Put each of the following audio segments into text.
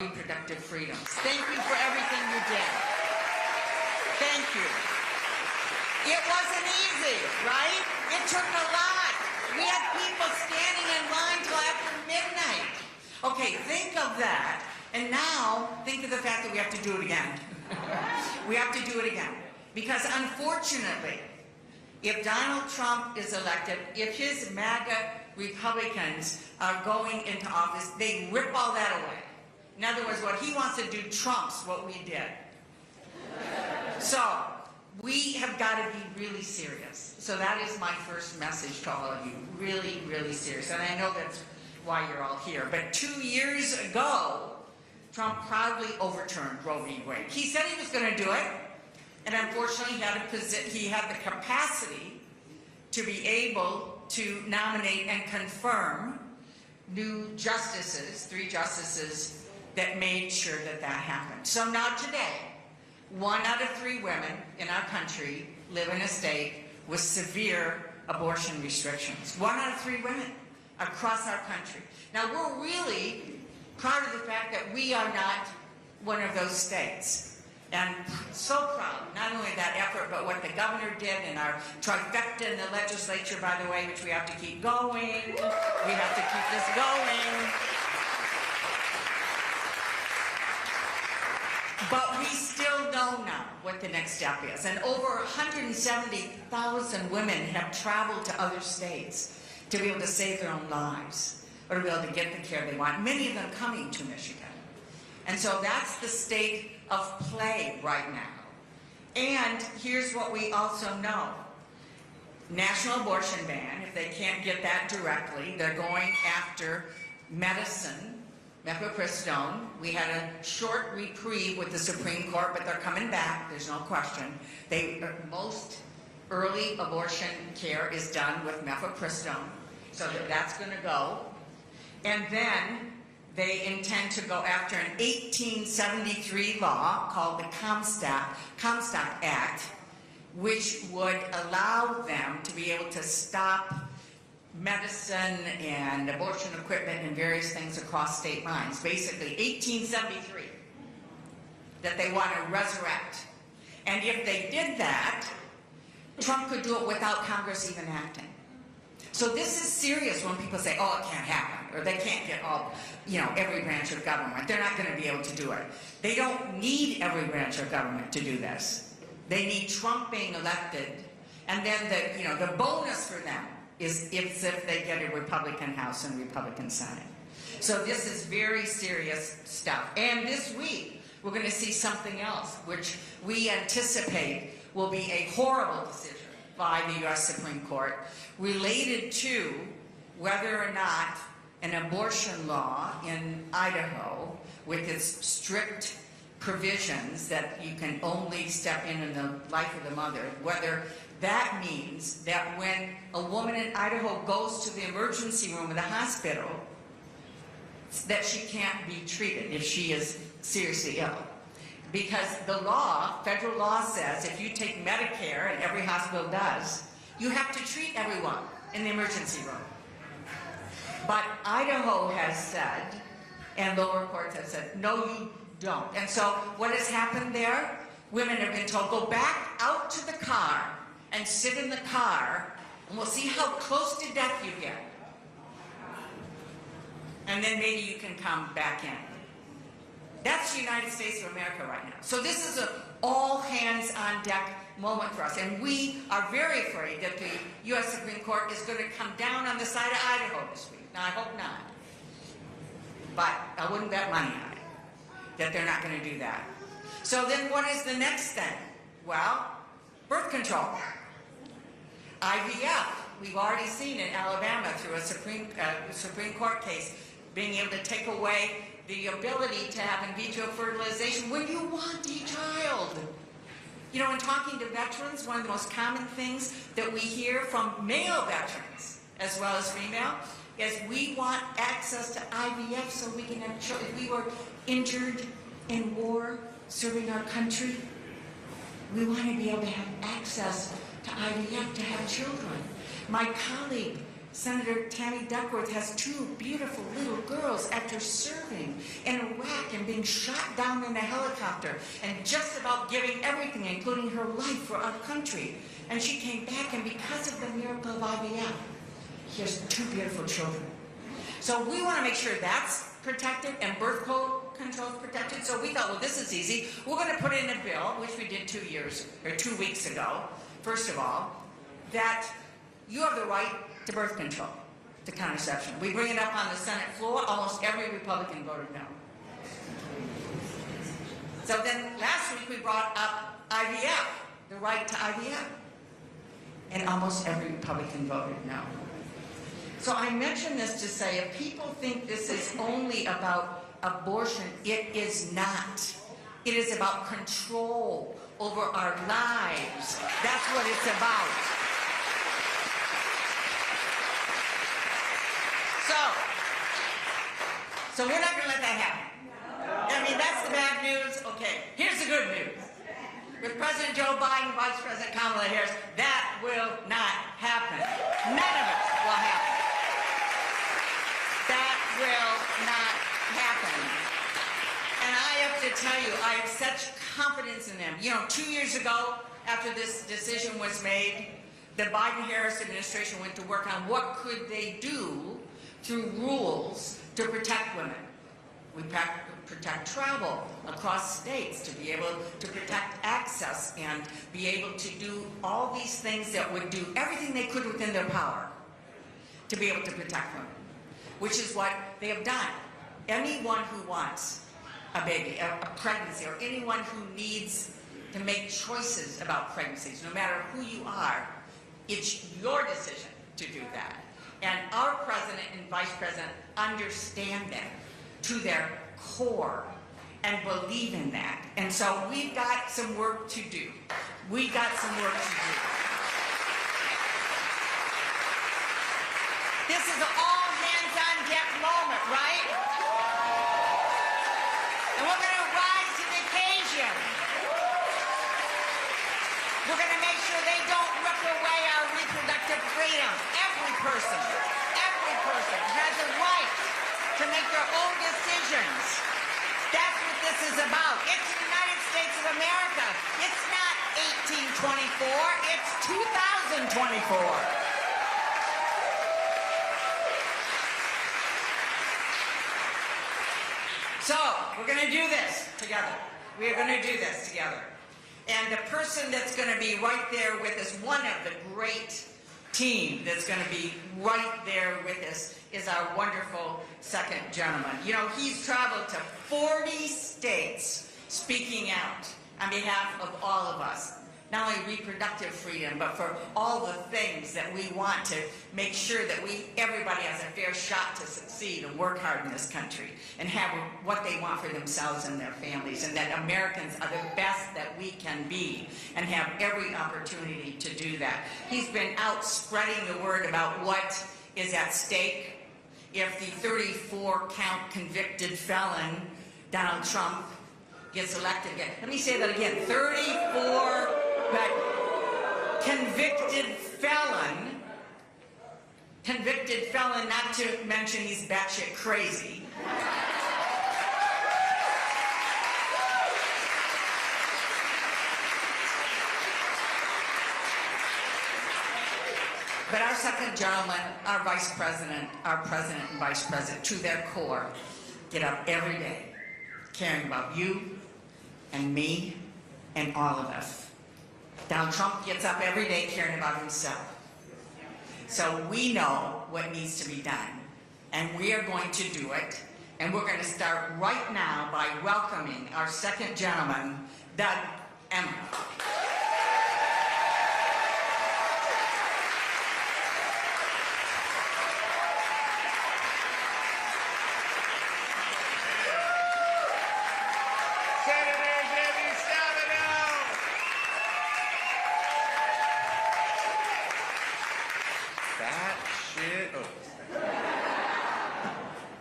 reproductive freedoms. Thank you for everything you did. Thank you. It wasn't easy, right? It took a lot. We had people standing in line till after midnight. Okay, think of that. And now, think of the fact that we have to do it again. We have to do it again. Because unfortunately, if Donald Trump is elected, if his MAGA Republicans are going into office, they rip all that away. In other words, what he wants to do trumps what we did. So, we have got to be really serious. So that is my first message to all of you. Really, really serious. And I know that's why you're all here. But 2 years ago, Trump proudly overturned Roe v. Wade. He said he was going to do it. And unfortunately, he had the capacity to be able to nominate and confirm new justices, 3 justices, that made sure that that happened. So now today, 1 out of 3 women in our country live in a state with severe abortion restrictions. 1 out of 3 women across our country. Now we're really proud of the fact that we are not one of those states. And so proud, not only that effort, but what the governor did and our trifecta in the legislature, by the way, which we have to keep going. We have to keep this going. But we still don't know what the next step is. And over 170,000 women have traveled to other states to be able to save their own lives or to be able to get the care they want, many of them coming to Michigan. And so that's the state of play right now. And here's what we also know. National abortion ban, if they can't get that directly, they're going after medicine, mifepristone. We had a short reprieve with the Supreme Court, but they're coming back, there's no question. Most early abortion care is done with mifepristone, so that's going to go. And then they intend to go after an 1873 law called the Comstock Act, which would allow them to be able to stop medicine and abortion equipment and various things across state lines. Basically, 1873, that they want to resurrect. And if they did that, Trump could do it without Congress even acting. So this is serious when people say, oh, it can't happen, or they can't get all, every branch of government. They're not going to be able to do it. They don't need every branch of government to do this. They need Trump being elected, and then the bonus for them is if they get a Republican House and Republican Senate. So this is very serious stuff. And this week, we're going to see something else, which we anticipate will be a horrible decision by the U.S. Supreme Court related to whether or not an abortion law in Idaho, with its strict provisions that you can only step in the life of the mother, whether that means that when a woman in Idaho goes to the emergency room of the hospital, that she can't be treated if she is seriously ill. Because the law, federal law says if you take Medicare, and every hospital does, you have to treat everyone in the emergency room. But Idaho has said, and lower courts have said, no, you don't. And so what has happened there? Women have been told, go back out to the car and sit in the car, and we'll see how close to death you get. And then maybe you can come back in. That's the United States of America right now. So this is an all-hands-on-deck moment for us. And we are very afraid that the U.S. Supreme Court is going to come down on the side of Idaho this week. Now, I hope not. But I wouldn't bet money on it, that they're not going to do that. So then what is the next thing? Well, birth control. IVF, we've already seen in Alabama through a Supreme Court case, being able to take away the ability to have in vitro fertilization when you want a child. In talking to veterans, one of the most common things that we hear from male veterans, as well as female, is we want access to IVF so we can have children. If we were injured in war, serving our country, we want to be able to have access to IVF to have children. My colleague, Senator Tammy Duckworth has two beautiful little girls after serving in Iraq and being shot down in a helicopter and just about giving everything, including her life, for our country. And she came back, and because of the miracle of IVF, she has two beautiful children. So we want to make sure that's protected and birth control is protected. So we thought, well, this is easy. We're going to put in a bill, which we did 2 weeks ago, first of all, that you have the right to birth control, to contraception. We bring it up on the Senate floor. Almost every Republican voted no. So then last week we brought up IVF, the right to IVF. And almost every Republican voted no. So I mention this to say, if people think this is only about abortion, it is not. It is about control over our lives. That's what it's about. So we're not going to let that happen. I mean, that's the bad news. Okay, here's the good news. With President Joe Biden, Vice President Kamala Harris, that will not happen. None of it will happen. That will not happen. And I have to tell you, I have such confidence in them. You know, 2 years ago, after this decision was made, the Biden-Harris administration went to work on what could they do through rules to protect women. We protect travel across states, to be able to protect access and be able to do all these things that would do everything they could within their power to be able to protect women, which is what they have done. Anyone who wants a baby, a pregnancy, or anyone who needs to make choices about pregnancies, no matter who you are, it's your decision to do that. And our president and vice president understand that to their core and believe in that. And so we've got some work to do. We've got some work to do. This is an all-hands-on-deck moment, right? And we're going to rise to the occasion. We're going to make sure they don't rip away our reproductive freedom. Every person has a right to make their own decisions. That's what this is about. It's the United States of America. It's not 1824. It's 2024. So, we're going to do this together. We are going to do this together. And the person that's going to be right there with us, one of the great team that's going to be right there with us, is our wonderful second gentleman. You know, he's traveled to 40 states speaking out on behalf of all of us. Not only reproductive freedom, but for all the things that we want to make sure that everybody has a fair shot to succeed and work hard in this country and have what they want for themselves and their families, and that Americans are the best that we can be and have every opportunity to do that. He's been out spreading the word about what is at stake if the 34-count convicted felon, Donald Trump, gets elected again. Let me say that again. 34 convicted felon, not to mention he's batshit crazy. But our second gentleman, our vice president, our president and vice president, to their core, get up every day caring about you and me and all of us. Donald Trump gets up every day caring about himself. So we know what needs to be done, and we are going to do it. And we're going to start right now by welcoming our second gentleman, Doug Emhoff.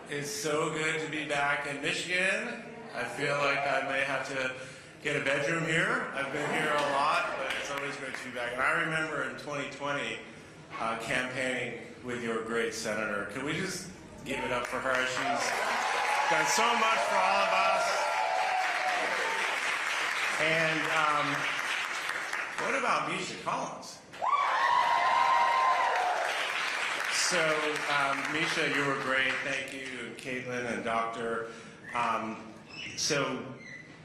It's so good to be back in Michigan. I feel like I may have to get a bedroom here. I've been here a lot, but it's always great to be back. And I remember in 2020 campaigning with your great senator. Can we just give it up for her? She's done so much for all of us. And what about Misha Collins? So, Misha, you were great. Thank you, and Caitlin and Dr. So,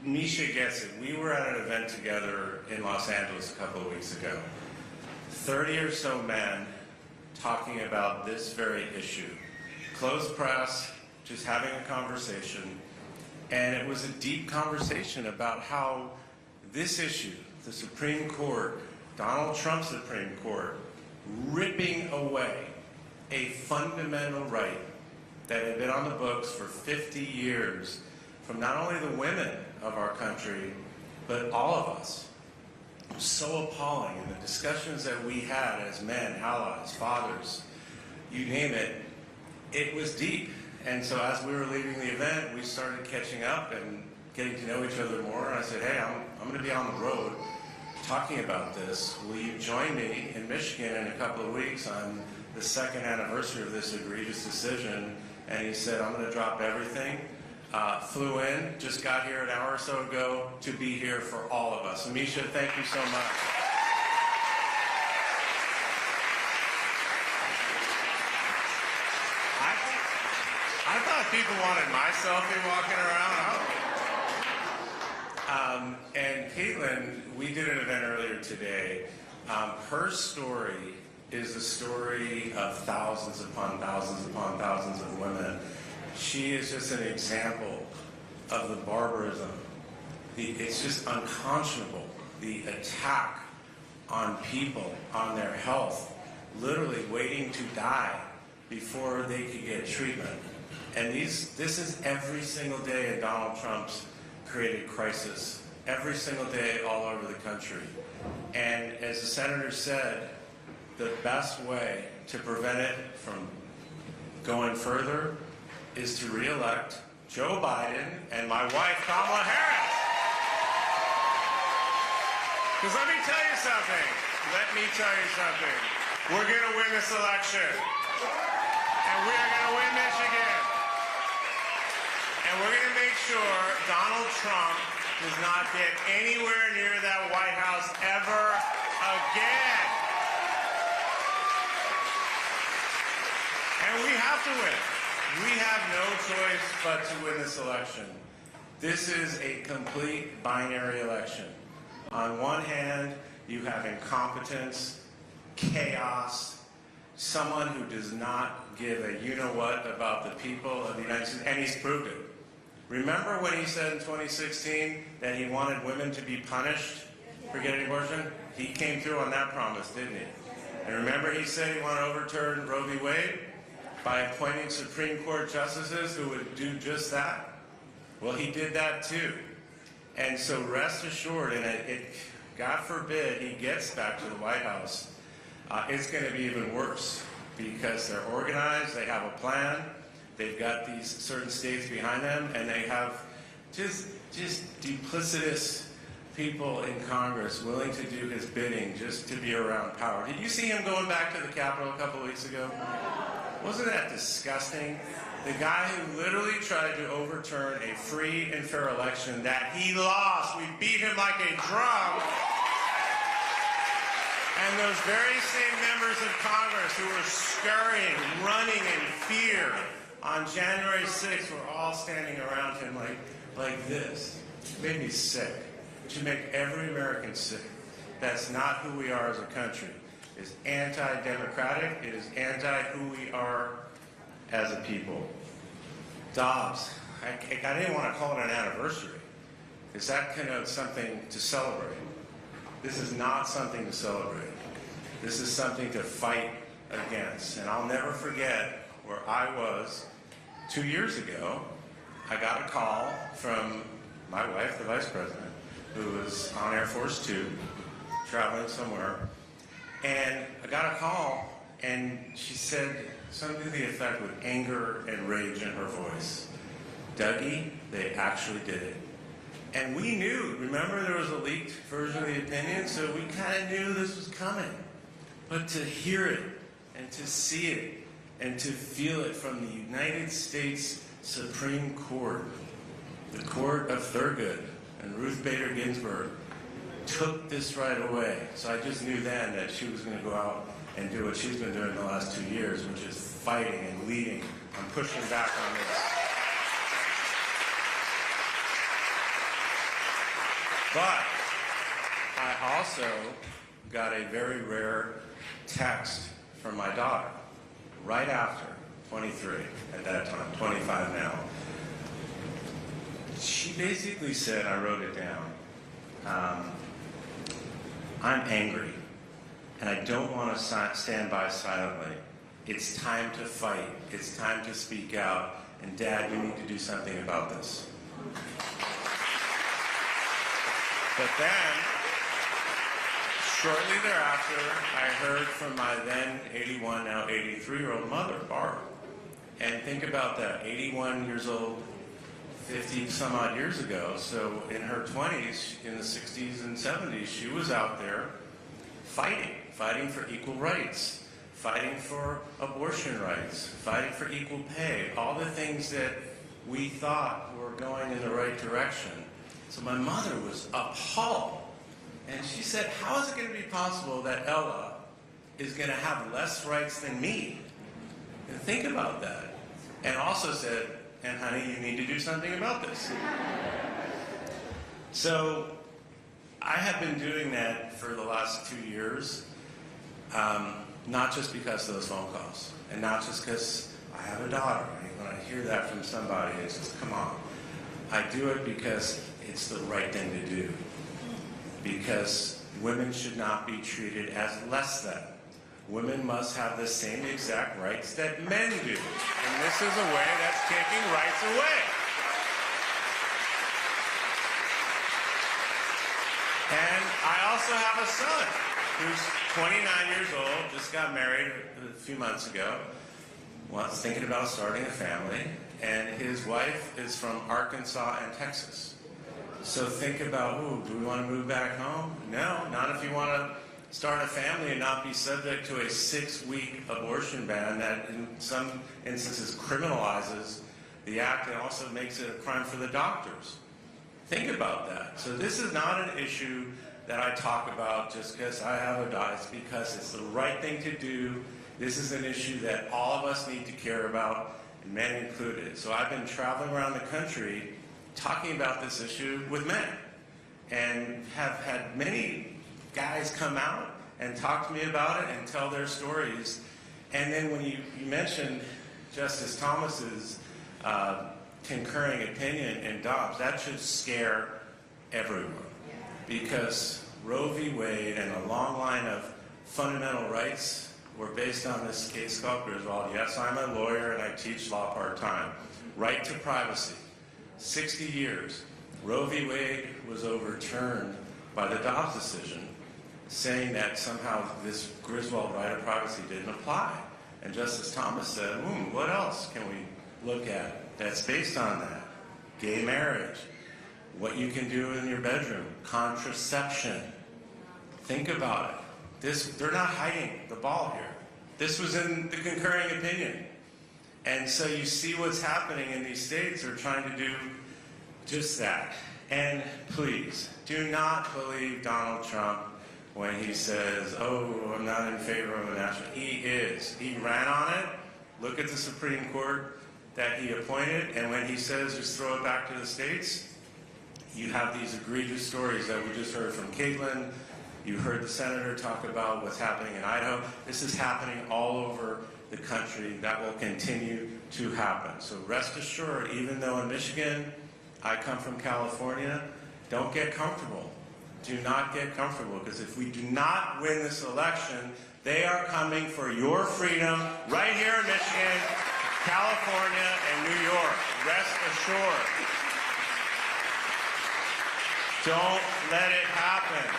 Misha gets it. We were at an event together in Los Angeles a couple of weeks ago. 30 or so men talking about this very issue. Closed press, just having a conversation. And it was a deep conversation about how this issue, the Supreme Court, Donald Trump's Supreme Court, ripping away a fundamental right that had been on the books for 50 years from not only the women of our country, but all of us. It was so appalling, and the discussions that we had as men, allies, fathers, you name it, it was deep. And so as we were leaving the event, we started catching up and getting to know each other more. And I said, hey, I'm going to be on the road talking about this. Will you join me in Michigan in a couple of weeks on the second anniversary of this egregious decision? And he said, I'm going to drop everything. Flew in, just got here an hour or so ago to be here for all of us. Misha, thank you so much. I thought people wanted my selfie walking around. And Caitlin, we did an event earlier today. Her story is the story of thousands upon thousands upon thousands of women. She is just an example of the barbarism. It's just unconscionable. The attack on people, on their health, literally waiting to die before they could get treatment. And this is every single day in Donald Trump's created crisis. Every single day all over the country. And as the senator said, the best way to prevent it from going further is to re-elect Joe Biden and my wife, Kamala Harris. Because let me tell you something. We're going to win this election. And we are going to win Michigan. And we're going to make sure Donald Trump does not get anywhere near that White House ever again. And we have to win. We have no choice but to win this election. This is a complete binary election. On one hand, you have incompetence, chaos, someone who does not give a you-know-what about the people of the United States, and he's proved it. Remember when he said in 2016 that he wanted women to be punished for getting abortion? He came through on that promise, didn't he? And remember he said he wanted to overturn Roe v. Wade by appointing Supreme Court justices who would do just that? Well, he did that too. And so rest assured, and God forbid he gets back to the White House, it's going to be even worse because they're organized, they have a plan, they've got these certain states behind them, and they have just duplicitous people in Congress willing to do his bidding just to be around power. Did you see him going back to the Capitol a couple of weeks ago? Wasn't that disgusting? The guy who literally tried to overturn a free and fair election that he lost. We beat him like a drum. And those very same members of Congress who were scurrying, running in fear on January 6th were all standing around him like this. It made me sick. It should make every American sick. That's not who we are as a country. It's anti-democratic. It is anti-who we are as a people. Dobbs, I didn't want to call it an anniversary because that connotes something to celebrate. This is not something to celebrate. This is something to fight against. And I'll never forget where I was 2 years ago. I got a call from my wife, the vice president, who was on Air Force 2, traveling somewhere. And I got a call, and she said something to the effect with anger and rage in her voice. Dougie, they actually did it. And we knew, remember there was a leaked version of the opinion, so we kind of knew this was coming. But to hear it and to see it and to feel it from the United States Supreme Court, the court of Thurgood and Ruth Bader Ginsburg, took this right away. So I just knew then that she was going to go out and do what she's been doing the last 2 years, which is fighting and leading and pushing back on this. But I also got a very rare text from my daughter right after, 23 at that time, 25 now. She basically said, I wrote it down, I'm angry, and I don't want to stand by silently. It's time to fight. It's time to speak out. And Dad, you need to do something about this. But then, shortly thereafter, I heard from my then 81, now 83-year-old mother, Barb. And think about that, 81 years old, 50 some odd years ago. So in her 20s, in the 60s and 70s, she was out there fighting for equal rights, fighting for abortion rights, fighting for equal pay, all the things that we thought were going in the right direction. So my mother was appalled. And she said, how is it going to be possible that Ella is going to have less rights than me? And think about that. And also said, and honey, you need to do something about this. So I have been doing that for the last 2 years, not just because of those phone calls, and not just because I have a daughter. When I hear that from somebody, it's just, come on. I do it because it's the right thing to do. Because women should not be treated as less than. Women must have the same exact rights that men do. And this is a way that's taking rights away. And I also have a son who's 29 years old, just got married a few months ago, was thinking about starting a family, and his wife is from Arkansas and Texas. So think about, do we want to move back home? No, not if you want to start a family and not be subject to a 6-week abortion ban that in some instances criminalizes the act and also makes it a crime for the doctors. Think about that. So this is not an issue that I talk about just because I have a daughter. It's because it's the right thing to do. This is an issue that all of us need to care about, and men included. So I've been traveling around the country talking about this issue with men, and have had many guys come out and talk to me about it and tell their stories. And then when you mentioned Justice Thomas's concurring opinion in Dobbs, that should scare everyone. Because Roe v. Wade and a long line of fundamental rights were based on this case called Griswold. Yes, I'm a lawyer and I teach law part-time. Right to privacy. 60 years. Roe v. Wade was overturned by the Dobbs decision, saying that somehow this Griswold right of privacy didn't apply. And Justice Thomas said, what else can we look at that's based on that? Gay marriage, what you can do in your bedroom, contraception. Think about it. They're not hiding the ball here. This was in the concurring opinion. And so you see what's happening in these states. They're trying to do just that. And please, do not believe Donald Trump when he says, I'm not in favor of a national. He is. He ran on it. Look at the Supreme Court that he appointed. And when he says just throw it back to the states, you have these egregious stories that we just heard from Caitlin. You heard the senator talk about what's happening in Idaho. This is happening all over the country. That will continue to happen. So rest assured, even though in Michigan, I come from California, don't get comfortable. Do not get comfortable, because if we do not win this election, they are coming for your freedom right here in Michigan, California, and New York. Rest assured. Don't let it happen.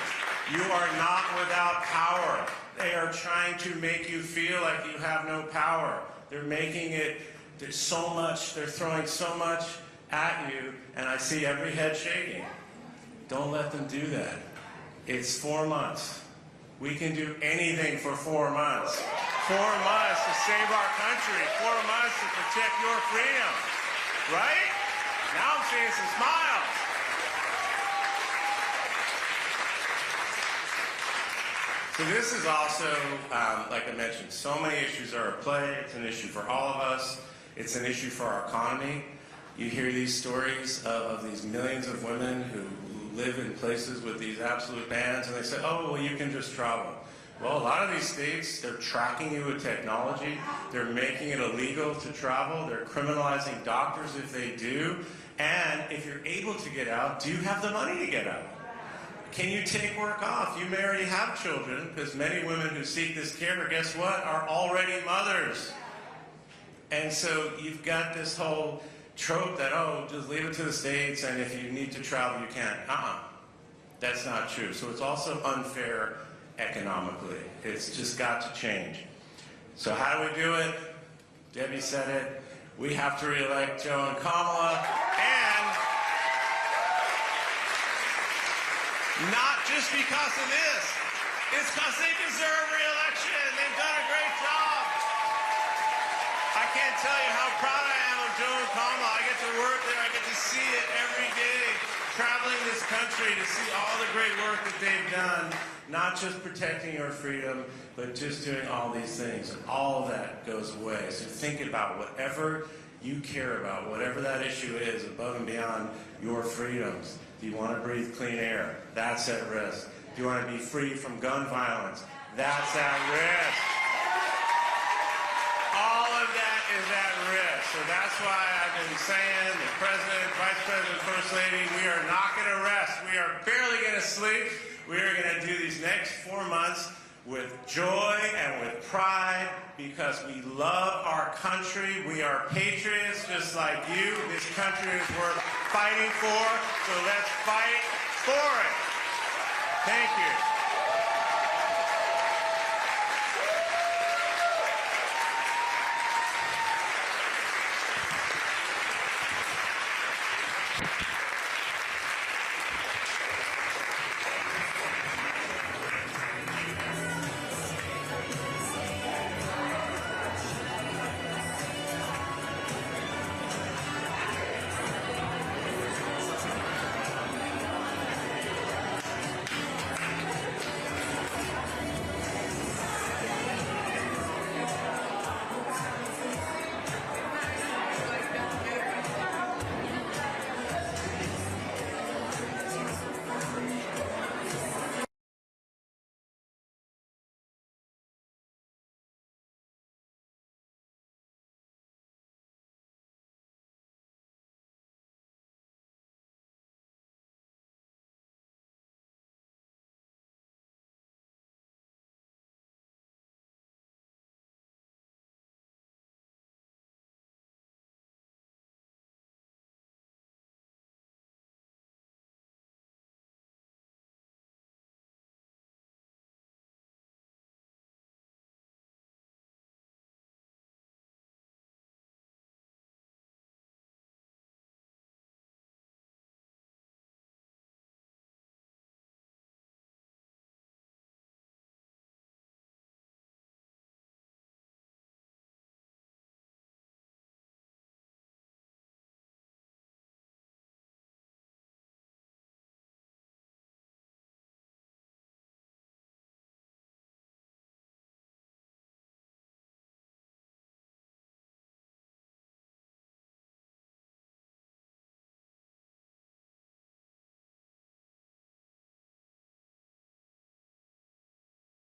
You are not without power. They are trying to make you feel like you have no power. They're making it, there's so much, they're throwing so much at you, and I see every head shaking. Don't let them do that. It's 4 months. We can do anything for 4 months. 4 months to save our country, 4 months to protect your freedom, right? Now I'm seeing some smiles. So this is also, like I mentioned, so many issues are at play. It's an issue for all of us. It's an issue for our economy. You hear these stories of these millions of women who live in places with these absolute bans, and they say, oh, well, you can just travel. Well, a lot of these states, they're tracking you with technology. They're making it illegal to travel. They're criminalizing doctors if they do. And if you're able to get out, do you have the money to get out? Can you take work off? You may already have children, because many women who seek this care, guess what, are already mothers. And so you've got this whole trope that, oh, just leave it to the states, and if you need to travel, you can. That's not true. So it's also unfair economically. It's just got to change. So how do we do it? Debbie said it. We have to re-elect Joe and Kamala, and not just because of this. It's because they deserve re-election. They've done a great job. I can't tell you how proud I am of Joe and Kamala. I get to work there. I get to see it every day, traveling this country to see all the great work that they've done, not just protecting our freedom, but just doing all these things. And all of that goes away. So think about whatever you care about, whatever that issue is, above and beyond your freedoms. Do you want to breathe clean air? That's at risk. Do you want to be free from gun violence? That's at risk. All of that is at risk. So that's why I've been saying, the President, Vice President, First Lady, we are not going to rest. We are barely going to sleep. We are going to do these next 4 months with joy and with pride, because we love our country. We are patriots just like you. This country is worth fighting for, so let's fight for it. Thank you.